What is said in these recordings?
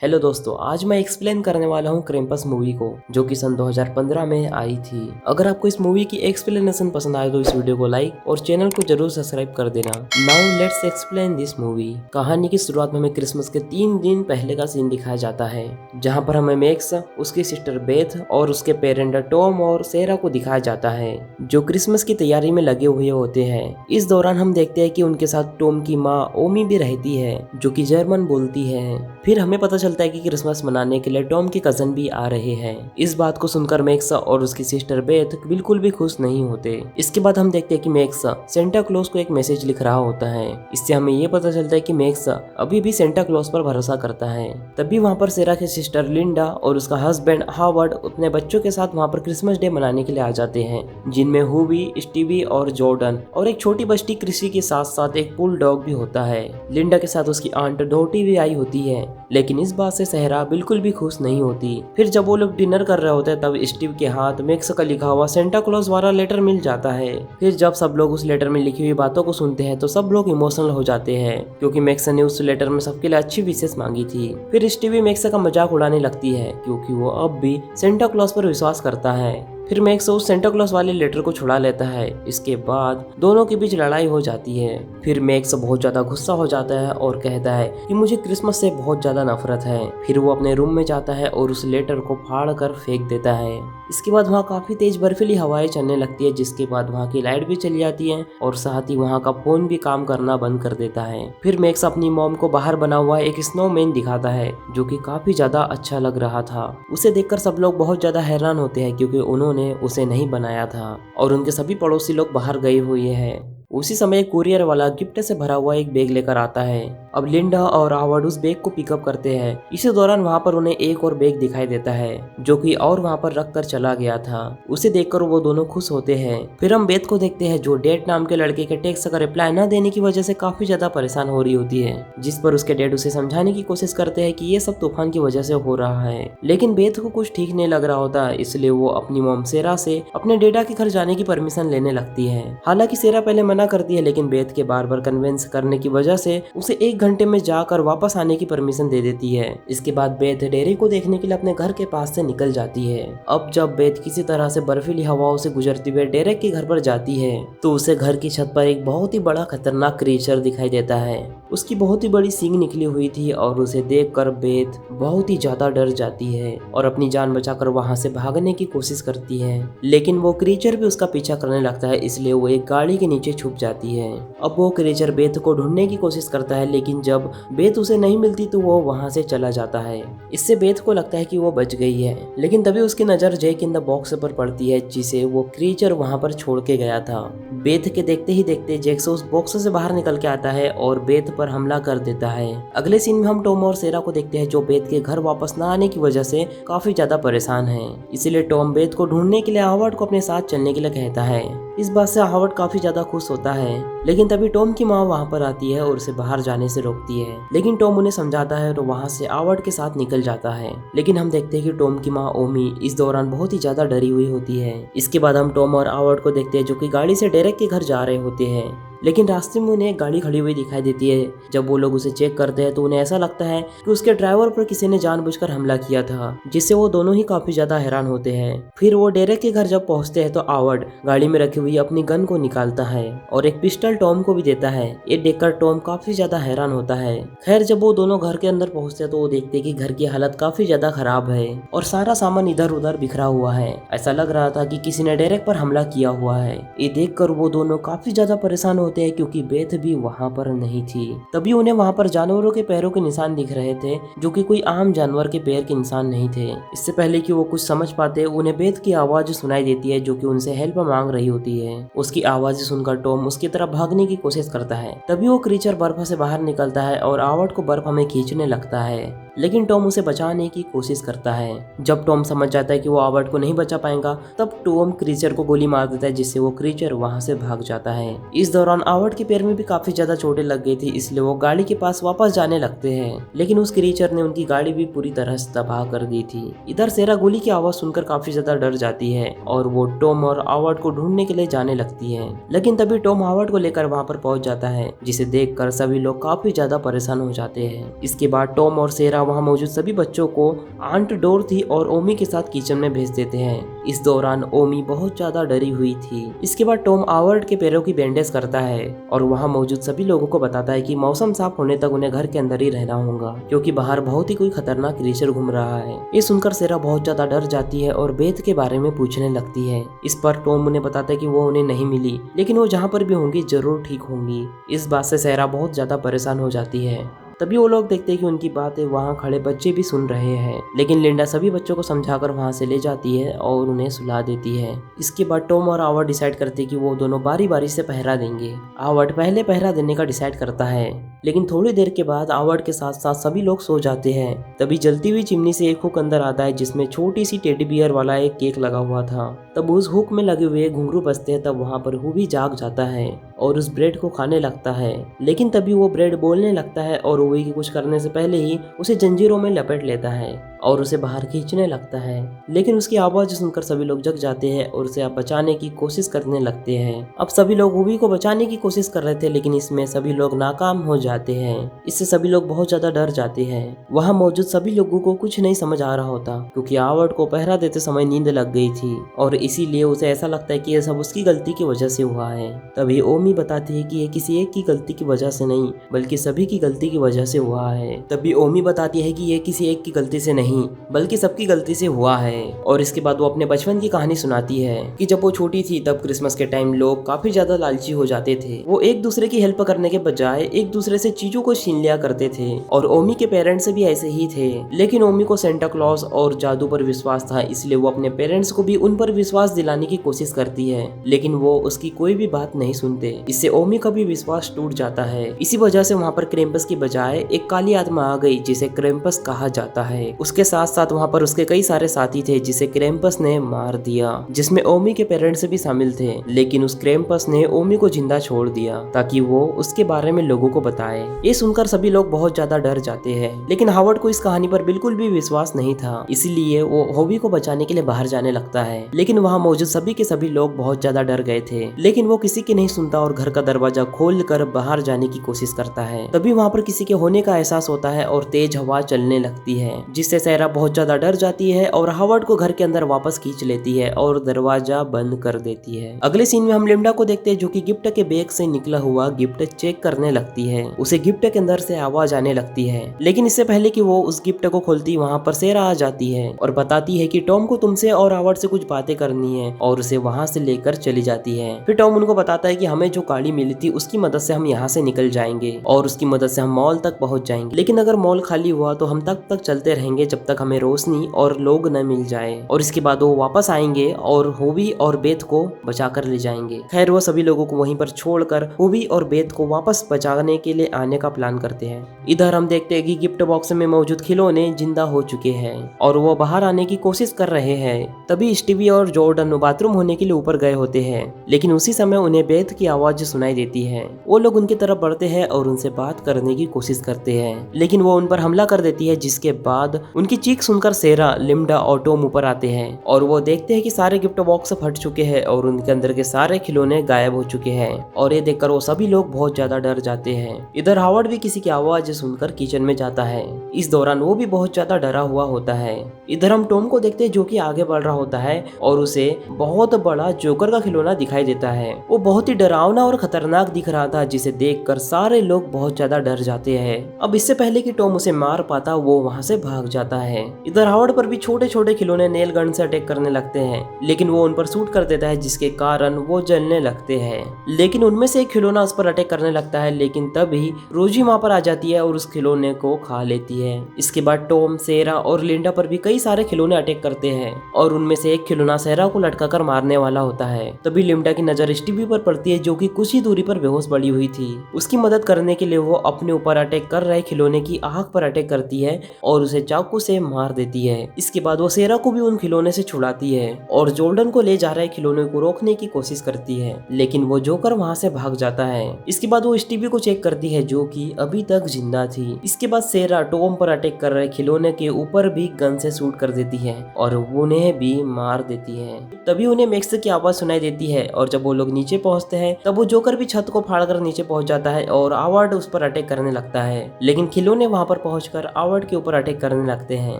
Hello दोस्तों, आज मैं एक्सप्लेन करने वाला हूँ क्रेम्पस मूवी को, जो कि सन 2015 में आई थी। अगर आपको इस मूवी की एक्सप्लेनेशन पसंद आए तो इस वीडियो को लाइक और चैनल को जरूर सब्सक्राइब कर देना। Now let's explain this movie. कहानी की शुरुआत में हमें क्रिसमस के 3 दिन पहले का सीन दिखाया जाता है, जहाँ पर हमें मैक्स, उसकी सिस्टर बेथ और उसके पेरेंट टॉम और सेरा को दिखाया जाता है, जो क्रिसमस की तैयारी में लगे हुए होते हैं। इस दौरान हम देखते हैं कि उनके साथ टॉम की माँ ओमी भी रहती है, जो कि जर्मन बोलती है। फिर हमें पता चलता है कि क्रिसमस मनाने के लिए टॉम के कजन भी आ रहे हैं। इस बात को सुनकर मैक्स और उसकी सिस्टर बेथ बिल्कुल भी खुश नहीं होते। इसके बाद हम देखते हैं कि मैक्स सेंटा क्लॉज को एक मैसेज लिख रहा होता है। इससे हमें ये पता चलता है कि मैक्स अभी भी सेंटा क्लॉज पर भरोसा करता है। तभी वहाँ पर सेरा की सिस्टर लिंडा और उसका हस्बैंड हावर्ड अपने बच्चों के साथ वहाँ पर क्रिसमस डे मनाने के लिए आ जाते हैं, जिनमें हुबी, स्टीवी और जॉर्डन और एक छोटी बस्ती कृषि के साथ साथ एक पुल डॉग भी होता है। लिंडा के साथ उसकी आंट डोटी भी आई होती है, लेकिन इस बात से सहरा बिल्कुल भी खुश नहीं होती। फिर जब वो लोग डिनर कर रहे होते हैं तब स्टीव के हाथ मैक्स का लिखा हुआ सेंटा क्लॉज वाला लेटर मिल जाता है। फिर जब सब लोग उस लेटर में लिखी हुई बातों को सुनते हैं तो सब लोग इमोशनल हो जाते हैं, क्योंकि मैक्स ने उस लेटर में सबके लिए अच्छी विशेष मांगी थी। फिर स्टीवी मैक्स का मजाक उड़ाने लगती है, क्योंकि वो अब भी सेंटा क्लॉज पर विश्वास करता है। फिर मैक्स उस सेंटा क्लॉज वाले लेटर को छुड़ा लेता है। इसके बाद दोनों के बीच लड़ाई हो जाती है। फिर मैक्स बहुत ज्यादा गुस्सा हो जाता है और कहता है कि मुझे क्रिसमस से बहुत ज्यादा नफरत है। फिर वो अपने रूम में जाता है और उस लेटर को फाड़ कर फेंक देता है। इसके बाद वहाँ काफी तेज बर्फीली हवाएं चलने लगती है, जिसके बाद वहाँ की लाइट भी चली जाती है और साथ ही वहाँ का फोन भी काम करना बंद कर देता है। फिर मैक्स अपनी मॉम को बाहर बना हुआ एक स्नोमैन दिखाता है, जो कि काफी ज्यादा अच्छा लग रहा था। उसे देखकर सब लोग बहुत ज्यादा हैरान होते हैं, क्योंकि उन्होंने उसे नहीं बनाया था और उनके सभी पड़ोसी लोग बाहर गए हुए हैं। उसी समय कुरियर वाला गिफ्ट से भरा हुआ एक बैग लेकर आता है। अब लिंडा और हावर्ड उस बैग को पिकअप करते हैं। इसी दौरान वहाँ पर उन्हें एक और बैग दिखाई देता है, जो कि और वहाँ पर रख कर चला गया था। उसे देखकर वो दोनों खुश होते हैं। फिर हम बेथ को देखते हैं, जो डैड नाम के लड़के के टेक्स्ट का रिप्लाई न देने की वजह से काफी ज्यादा परेशान हो रही होती है, जिस पर उसके डैड उसे समझाने की कोशिश करते हैं कि ये सब तूफान की वजह से हो रहा है। लेकिन बेथ को कुछ ठीक नहीं लग रहा होता, इसलिए वो अपनी मॉम सेरा से अपने डैडा के घर जाने की परमिशन लेने लगती है। हालांकि सेरा पहले मना करती है, लेकिन बेथ के बार बार कन्विंस करने की वजह से उसे 1 घंटे में जाकर वापस आने की परमिशन दे देती है। इसके बाद बेथ डेरी को देखने के लिए अपने घर के पास से निकल जाती है। अब जब बेथ किसी तरह से बर्फीली हवाओं से गुजरती हुए डेरेक के घर पर जाती है तो उसे घर की छत पर एक बहुत ही बड़ा खतरनाक क्रीचर दिखाई देता है। उसकी बहुत ही बड़ी सींग निकली हुई थी और उसे देखकर बेथ बहुत ही ज्यादा डर जाती है और अपनी जान बचाकर वहां से भागने की कोशिश करती है। लेकिन वो क्रीचर भी उसका पीछा करने लगता है, इसलिए वो एक गाड़ी के नीचे छुप जाती है। अब वो क्रीचर बेथ को ढूंढने की कोशिश करता है, लेकिन जब बेथ उसे नहीं मिलती तो वो वहां से चला जाता है। इससे बेथ को लगता है कि वो बच गई है, लेकिन तभी उसकी नजर जैक इन द बॉक्स पर पड़ती है, जिसे वो क्रीचर वहां पर छोड़ के गया था। बेथ के देखते ही देखते जैक उस बॉक्स से बाहर निकल के आता है और बेथ पर हमला कर देता है। अगले सीन में हम टॉम और सेरा को देखते हैं, जो बेथ के घर वापस न आने की वजह से काफी ज्यादा परेशान है। इसीलिए टॉम बेथ को ढूंढने के लिए हावर्ड को अपने साथ चलने के लिए कहता है। इस बात से हावर्ड काफी ज्यादा खुश होता है, लेकिन तभी टॉम की माँ वहाँ पर आती है और उसे बाहर जाने से रोकती है। लेकिन टॉम उन्हें समझाता है तो वहाँ से हावर्ड के साथ निकल जाता है। लेकिन हम देखते हैं कि टॉम की माँ ओमी इस दौरान बहुत ही ज्यादा डरी हुई होती है। इसके बाद हम टॉम और हावर्ड को देखते हैं, जो कि गाड़ी से डेरेक के घर जा रहे होते हैं। लेकिन रास्ते में उन्हें एक गाड़ी खड़ी हुई दिखाई देती है। जब वो लोग उसे चेक करते हैं तो उन्हें ऐसा लगता है कि उसके ड्राइवर पर किसी ने जानबूझकर हमला किया था, जिससे वो दोनों ही काफी ज्यादा हैरान होते हैं। फिर वो डेरेक के घर जब पहुंचते हैं तो हावर्ड गाड़ी में रखी हुई अपनी गन को निकालता है और एक पिस्टल टॉम को भी देता है। ये देखकर टॉम काफी ज्यादा हैरान होता है। खैर, जब वो दोनों घर के अंदर पहुंचते हैं तो वो देखते हैं कि घर की हालत काफी ज्यादा खराब है और सारा सामान इधर उधर बिखरा हुआ है। ऐसा लग रहा था कि किसी ने डेरेक पर हमला किया हुआ है। ये देखकर वो दोनों काफी ज्यादा परेशान होते हैं, क्योंकि बेथ भी वहाँ पर नहीं थी। तभी उन्हें वहाँ पर जानवरों के पैरों के निशान दिख रहे थे, जो कि कोई आम जानवर के पैर के निशान नहीं थे। इससे पहले कि वो कुछ समझ पाते, उन्हें बेथ की आवाज सुनाई देती है, जो कि उनसे हेल्प मांग रही होती है। उसकी आवाज सुनकर टॉम उसकी तरफ भागने की कोशिश करता है। तभी वो क्रीचर बर्फ से बाहर निकलता है और हावर्ड को बर्फ में खींचने लगता है, लेकिन टॉम उसे बचाने की कोशिश करता है। जब टॉम समझ जाता है कि वो हावर्ड को नहीं बचा पाएगा, तब टॉम क्रीचर को गोली मार देता है, जिससे वो क्रीचर वहाँ से भाग जाता है। इस दौरान दौरान आवड के पैर में भी काफी ज्यादा चोटें लग गई थी, इसलिए वो गाड़ी के पास वापस जाने लगते हैं, लेकिन उस क्रीचर ने उनकी गाड़ी भी पूरी तरह से तबाह कर दी थी। इधर सेरा गोली की आवाज सुनकर काफी ज्यादा डर जाती है और वो टॉम और आवड को ढूंढने के लिए जाने लगती है, लेकिन तभी टॉम आवड को लेकर वहाँ पर पहुंच जाता है, जिसे देखकर सभी लोग काफी ज्यादा परेशान हो जाते हैं। इसके बाद टॉम और सेरा वहाँ मौजूद सभी बच्चों को आंट डोरथी और ओमी के साथ किचन में भेज देते हैं। इस दौरान ओमी बहुत ज्यादा डरी हुई थी। इसके बाद टॉम आवड के पैरों की बैंडेज करता है और वहाँ मौजूद सभी लोगों को बताता है कि मौसम साफ होने तक उन्हें घर के अंदर ही रहना होगा, क्योंकि बाहर बहुत ही कोई खतरनाक क्रीचर घूम रहा है। ये सुनकर सेरा बहुत ज्यादा डर जाती है और बेथ के बारे में पूछने लगती है। इस पर टॉम उन्हें बताता है कि वो उन्हें नहीं मिली, लेकिन वो जहाँ पर भी होंगी जरूर ठीक होंगी। इस बात से सेरा बहुत ज्यादा परेशान हो जाती है। तभी वो लोग देखते हैं कि उनकी बातें वहाँ खड़े बच्चे भी सुन रहे हैं, लेकिन लिंडा सभी बच्चों को समझाकर वहाँ से ले जाती है और उन्हें सुला देती है। इसके बाद टॉम और आवड डिसाइड करते हैं कि वो दोनों बारी बारी से पहरा देंगे। आवड पहले पहरा देने का डिसाइड करता है, लेकिन थोड़ी देर के बाद आवड के साथ साथ सभी लोग सो जाते हैं। तभी जलती हुई चिमनी से एक हुक अंदर आता है, जिसमें छोटी सी टेडी बियर वाला एक केक लगा हुआ था। तब उस हुक में लगे हुए घुंघरू बजते हैं, तब वहाँ पर हुबी जाग जाता है और उस ब्रेड को खाने लगता है, लेकिन तभी वो ब्रेड बोलने लगता है और हुबी के कुछ करने से पहले ही उसे जंजीरों में लपेट लेता है और उसे बाहर खींचने लगता है। लेकिन उसकी आवाज सुनकर सभी लोग जग जाते हैं और उसे बचाने की कोशिश करने लगते हैं। अब सभी लोग हुबी को बचाने की कोशिश कर रहे थे, लेकिन इसमें सभी लोग नाकाम हो जाते हैं। इससे सभी लोग बहुत ज्यादा डर जाते हैं। वहाँ मौजूद सभी लोगों को कुछ नहीं समझ आ रहा होता, क्योंकि आवड को पहरा देते समय नींद लग गई थी और इसीलिए उसे ऐसा लगता है कि यह सब उसकी गलती की वजह से हुआ है। तभी ओमी बताती है कि ये किसी एक की गलती की वजह से नहीं, बल्कि सभी की गलती की वजह से हुआ है। तभी ओमी बताती है कि ये किसी एक की गलती से नहीं, बल्कि सबकी गलती से हुआ है। और इसके बाद वो अपने बचपन की कहानी सुनाती है कि जब वो छोटी थी तब क्रिसमस के टाइम लोग काफी ज्यादा लालची हो जाते थे। वो एक दूसरे की हेल्प करने के बजाय एक दूसरे से चीजों को छीन लिया करते थे, और ओमी के पेरेंट्स भी ऐसे ही थे। लेकिन ओमी को सेंटा क्लॉज और जादू पर विश्वास था, इसलिए वो अपने पेरेंट्स को भी उन पर विश्वास दिलाने की कोशिश करती है, लेकिन वो उसकी कोई भी बात नहीं सुनते। इससे ओमी का भी विश्वास टूट जाता है। इसी वजह से वहाँ पर क्रेम्पस की बजाय एक काली आत्मा आ गई, जिसे क्रेम्पस कहा जाता है। उसके साथ साथ वहाँ पर उसके कई सारे साथी थे, जिसे क्रेम्पस ने मार दिया, जिसमें ओमी के पेरेंट्स भी शामिल थे। लेकिन उस क्रेम्पस ने ओमी को जिंदा छोड़ दिया ताकि वो उसके बारे में लोगों को बताए। ये सुनकर सभी लोग बहुत ज्यादा डर जाते हैं, लेकिन हावर्ड को इस कहानी पर बिल्कुल भी विश्वास नहीं था, इसीलिए वो होबी को बचाने के लिए बाहर जाने लगता है। लेकिन वहाँ मौजूद सभी के सभी लोग बहुत ज्यादा डर गए थे, लेकिन वो किसी की नहीं सुनता और घर का दरवाजा खोल कर बाहर जाने की कोशिश करता है। तभी वहाँ पर किसी के होने का एहसास होता है और तेज हवा चलने लगती है, जिससे सेरा बहुत ज्यादा डर जाती है और हावर्ड को घर के अंदर वापस खींच लेती है और दरवाजा बंद कर देती है। अगले सीन में हम लिंडा को देखते हैं, जो कि गिफ्ट के बैग से निकला हुआ गिफ्ट चेक करने लगती है। उसे गिफ्ट के अंदर से आवाज आने लगती है, लेकिन इससे पहले कि वो उस गिफ्ट को खोलती, वहाँ पर सेरा आ जाती है और बताती है कि टॉम को तुमसे और हावर्ड से कुछ बातें करनी है, और उसे वहाँ से लेकर चली जाती है। फिर टॉम उनको बताता है कि हमें जो गाड़ी मिली थी उसकी मदद से हम यहाँ से निकल जाएंगे और उसकी मदद से हम मॉल तक पहुँच जाएंगे, लेकिन अगर मॉल खाली हुआ तो हम तब तक चलते रहेंगे जब तक हमें रोशनी और लोग न मिल जाए, और इसके बाद वो वापस आएंगे और होबी और बेथ को बचा कर ले जाएंगे। खैर वो सभी लोगों को वहीं पर छोड़कर होबी और बेथ को वापस बचाने के लिए आने का प्लान करते हैं। इधर हम देखते हैं कि गिफ्ट बॉक्स में मौजूद खिलौने जिंदा हो चुके हैं और वो बाहर आने की कोशिश कर रहे हैं। तभी स्टीवी और जॉर्डन बाथरूम होने के लिए ऊपर गए होते हैं, लेकिन उसी समय उन्हें बेथ की आवाज सुनाई देती है। वो लोग उनकी तरफ बढ़ते हैं और उनसे बात करने की कोशिश करते हैं, लेकिन वो उन पर हमला कर देती है, जिसके बाद उनकी चीख सुनकर सेरा, लिंडा और टॉम ऊपर आते हैं और वो देखते हैं कि सारे गिफ्ट बॉक्स फट चुके हैं और उनके अंदर के सारे खिलौने गायब हो चुके हैं, और ये देखकर वो सभी लोग बहुत ज्यादा डर जाते हैं। इधर हावर्ड भी किसी की आवाज सुनकर किचन में जाता है। इस दौरान वो भी बहुत ज्यादा डरा हुआ होता है। इधर हम टॉम को देखते हैं, जो कि आगे बढ़ रहा होता है और उसे बहुत बड़ा जोकर का खिलौना दिखाई देता है। वो बहुत ही डरावना और खतरनाक दिख रहा था, जिसे देखकर सारे लोग बहुत ज्यादा डर जाते हैं। अब इससे पहले कि टॉम उसे मार पाता, वो वहाँ से भाग जाता है। इधर हावर्ड पर भी छोटे छोटे खिलौने नेल गन से अटैक करने लगते हैं, लेकिन वो उन पर शूट कर देता है, जिसके कारण वो जलने लगते हैं। लेकिन उनमें से एक खिलौना उस पर अटैक करने लगता है, लेकिन तभी रोजी वहाँ पर आ जाती है और उस खिलौने को खा लेती है। इसके बाद टॉम, सेरा और लिंडा पर भी कई सारे खिलौने अटैक करते हैं और उनमें से एक खिलौना सेरा को लटका कर मारने वाला होता है। तभी लिंडा की नजर स्टीवी पर पड़ती है, जो कि कुछ ही दूरी पर बेहोश पड़ी हुई थी। उसकी मदद करने के लिए वो अपने ऊपर अटैक कर रहे खिलौने की आंख पर अटैक करती है और उसे चाकू उसे मार देती है। इसके बाद वो सेरा को भी उन खिलौने से छुड़ाती है और जोर्डन को ले जा रहे खिलौने को रोकने की कोशिश करती है, लेकिन वो जोकर वहाँ से भाग जाता है। इसके बाद वो स्टीवी को चेक करती है जो कि अभी तक जिंदा थी। इसके बाद सेरा टॉम पर अटैक कर रहे खिलौने के ऊपर भी गन से शूट कर देती है और उन्हें भी मार देती है। तभी उन्हें मैक्स की आवाज सुनाई देती है और जब वो लोग नीचे पहुंचते हैं तब वो जोकर भी छत को फाड़कर नीचे पहुंच जाता है और आवर्ड उस पर अटैक करने लगता है, लेकिन खिलौने वहां पर पहुंचकर आवर्ड के ऊपर अटैक करने लगते हैं।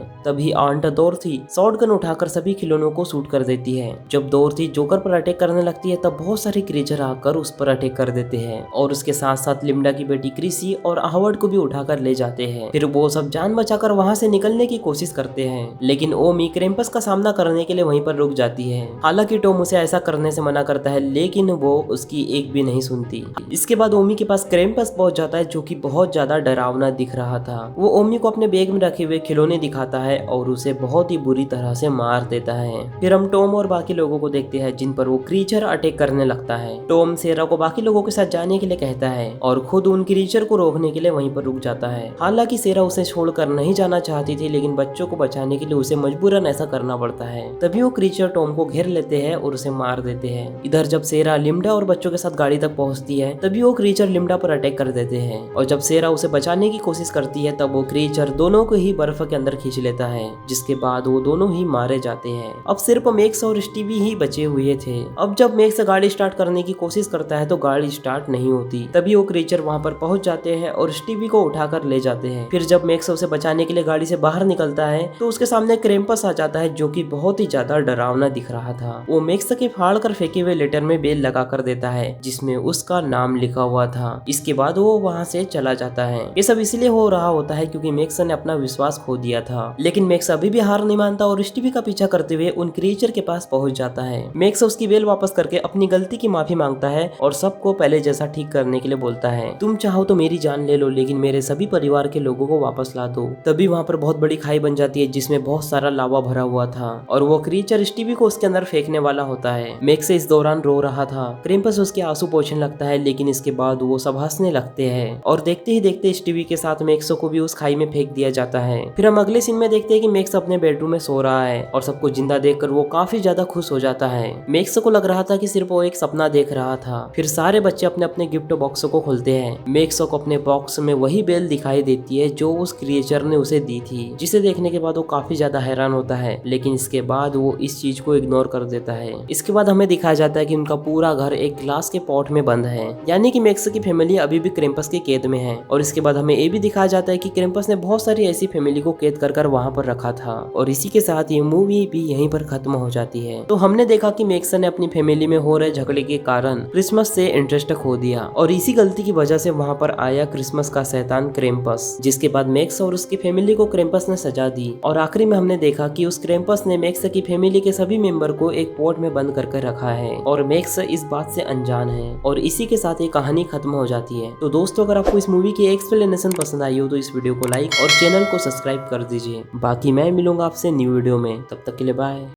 तभी आंट डोरथी शॉटगन उठाकर सभी खिलौनों को शूट कर देती है। जब डोरथी जोकर पर अटैक करने लगती है तब बहुत सारे क्रीचर आकर उस पर अटैक कर देते हैं और उसके साथ साथ लिम्डा की बेटी क्रिसी और हावर्ड को भी उठाकर ले जाते हैं। फिर वो सब जान बचाकर वहां से निकलने की कोशिश करते हैं, लेकिन ओमी क्रेम्पस का सामना करने के लिए वहीं पर रुक जाती है। हालांकि टॉम उसे ऐसा करने से मना करता है, लेकिन वो उसकी एक भी नहीं सुनती। इसके बाद ओमी के पास क्रेम्पस पहुंच जाता है जो कि बहुत ज्यादा डरावना दिख रहा था। वो ओमी को अपने बैग में रखे हुए खिलौने दिखाता है और उसे बहुत ही बुरी तरह से मार देता है। फिर हम टॉम और बाकी लोगों को देखते हैं जिन पर वो क्रीचर अटैक करने लगता है। टॉम सेरा को बाकी लोगों के साथ जाने के लिए कहता है और खुद उन क्रीचर को रोकने के लिए वहीं पर रुक जाता है। हालांकि सेरा उसे छोड़कर नहीं जाना चाहती थी, लेकिन बच्चों को बचाने के लिए उसे मजबूरन ऐसा करना पड़ता है। तभी वो क्रीचर टॉम को घेर लेते हैं और उसे मार देते हैं। इधर जब सेरा लिम्डा और बच्चों के साथ गाड़ी तक पहुंचती है तभी वो क्रीचर लिम्डा पर अटैक कर देते हैं और जब सेरा उसे बचाने की कोशिश करती है तब वो क्रीचर दोनों को ही बर्फ के अंदर खींच लेता है, जिसके बाद वो दोनों ही मारे जाते हैं। अब सिर्फ मैक्स और स्टीवी ही बचे हुए थे। अब जब मैक्स गाड़ी स्टार्ट करने की कोशिश करता है तो गाड़ी स्टार्ट नहीं होती। तभी वो क्रीचर वहां पर पहुंच जाते हैं और स्टीवी को उठाकर ले जाते हैं। फिर जब मैक्स उसे बचाने के लिए गाड़ी से बाहर निकलता है तो उसके सामने क्रेम्पस आ जाता है जो कि बहुत ही ज्यादा डरावना दिख रहा था। वो मैक्स के फाड़ कर फेंके हुए लेटर में बेल लगा कर देता है जिसमें उसका नाम लिखा हुआ था। इसके बाद वो वहाँ से चला जाता है। ये सब इसलिए हो रहा होता है क्योंकि मैक्स ने अपना विश्वास खो दिया था, लेकिन मैक्स अभी भी हार नहीं मानता और स्टीवी का पीछा करते हुए उन क्रीचर के पास पहुंच जाता है। मैक्स उसकी बेल वापस करके अपनी गलती की माफी मांगता है और सबको पहले जैसा ठीक करने के लिए बोलता है। तुम चाहो तो मेरी जान ले लो, लेकिन मेरे सभी परिवार के लोगों को वापस ला दो। तभी वहाँ पर बहुत बड़ी खाई बन जाती है जिसमें बहुत सारा लावा भरा हुआ था और वो क्रीचर स्टीवी को उसके अंदर फेंकने वाला होता है। मैक्स इस दौरान रो रहा था। क्रेम्पस उसके आंसू पोंछने लगता है, लेकिन इसके बाद वो सब हंसने लगते हैं और देखते ही देखते स्टीवी के साथ मैक्स को भी उस खाई में फेंक दिया जाता है। फिर हम अगले सीन में देखते हैं कि मैक्स अपने बेडरूम में सो रहा है और सबको जिंदा देखकर वो काफी ज्यादा खुश हो जाता है। मैक्स को लग रहा था कि सिर्फ वो एक सपना देख रहा था। फिर सारे बच्चे अपने अपने गिफ्ट बॉक्स को खोलते हैं। मैक्स को अपने बॉक्स में वही बेल दिखाई देती है जो उस क्रिएचर ने उसे दी थी, जिसे देखने के बाद वो काफी ज्यादा हैरान होता है, लेकिन इसके बाद वो इस चीज को इग्नोर कर देता है। इसके बाद हमें दिखाया जाता है कि उनका पूरा घर एक ग्लास के पॉट में बंद है, यानी कि मैक्स की फैमिली अभी भी क्रेम्पस की कैद में है। और इसके बाद हमें ये भी दिखाया जाता है कि क्रेम्पस ने बहुत सारी ऐसी फैमिली को कैद कर वहां पर रखा था। और इसी के साथ ये मूवी भी यहीं पर खत्म हो जाती है। तो हमने देखा कि मैक्स ने अपनी फैमिली में हो रहे झगड़े के कारण क्रिसमस से इंटरेस्ट खो दिया और इसी गलती की वजह से वहां पर आया क्रिसमस का शैतान क्रेम्पस, जिसके बाद मैक्स और उसकी फैमिली को क्रेम्पस ने सजा दी। और आखिरी में हमने देखा कि उस क्रेम्पस ने मैक्स की फैमिली के सभी मेंबर को एक पॉट में बंद करके रखा है और मैक्स इस बात से अनजान है। और इसी के साथ ये कहानी खत्म हो जाती है। तो दोस्तों, अगर आपको इस मूवी की एक्सप्लेनेशन पसंद आई हो तो इस वीडियो को लाइक और चैनल को सब्सक्राइब कर दीजिए। बाकी मैं मिलूंगा आपसे न्यू वीडियो में, तब तक के लिए बाय।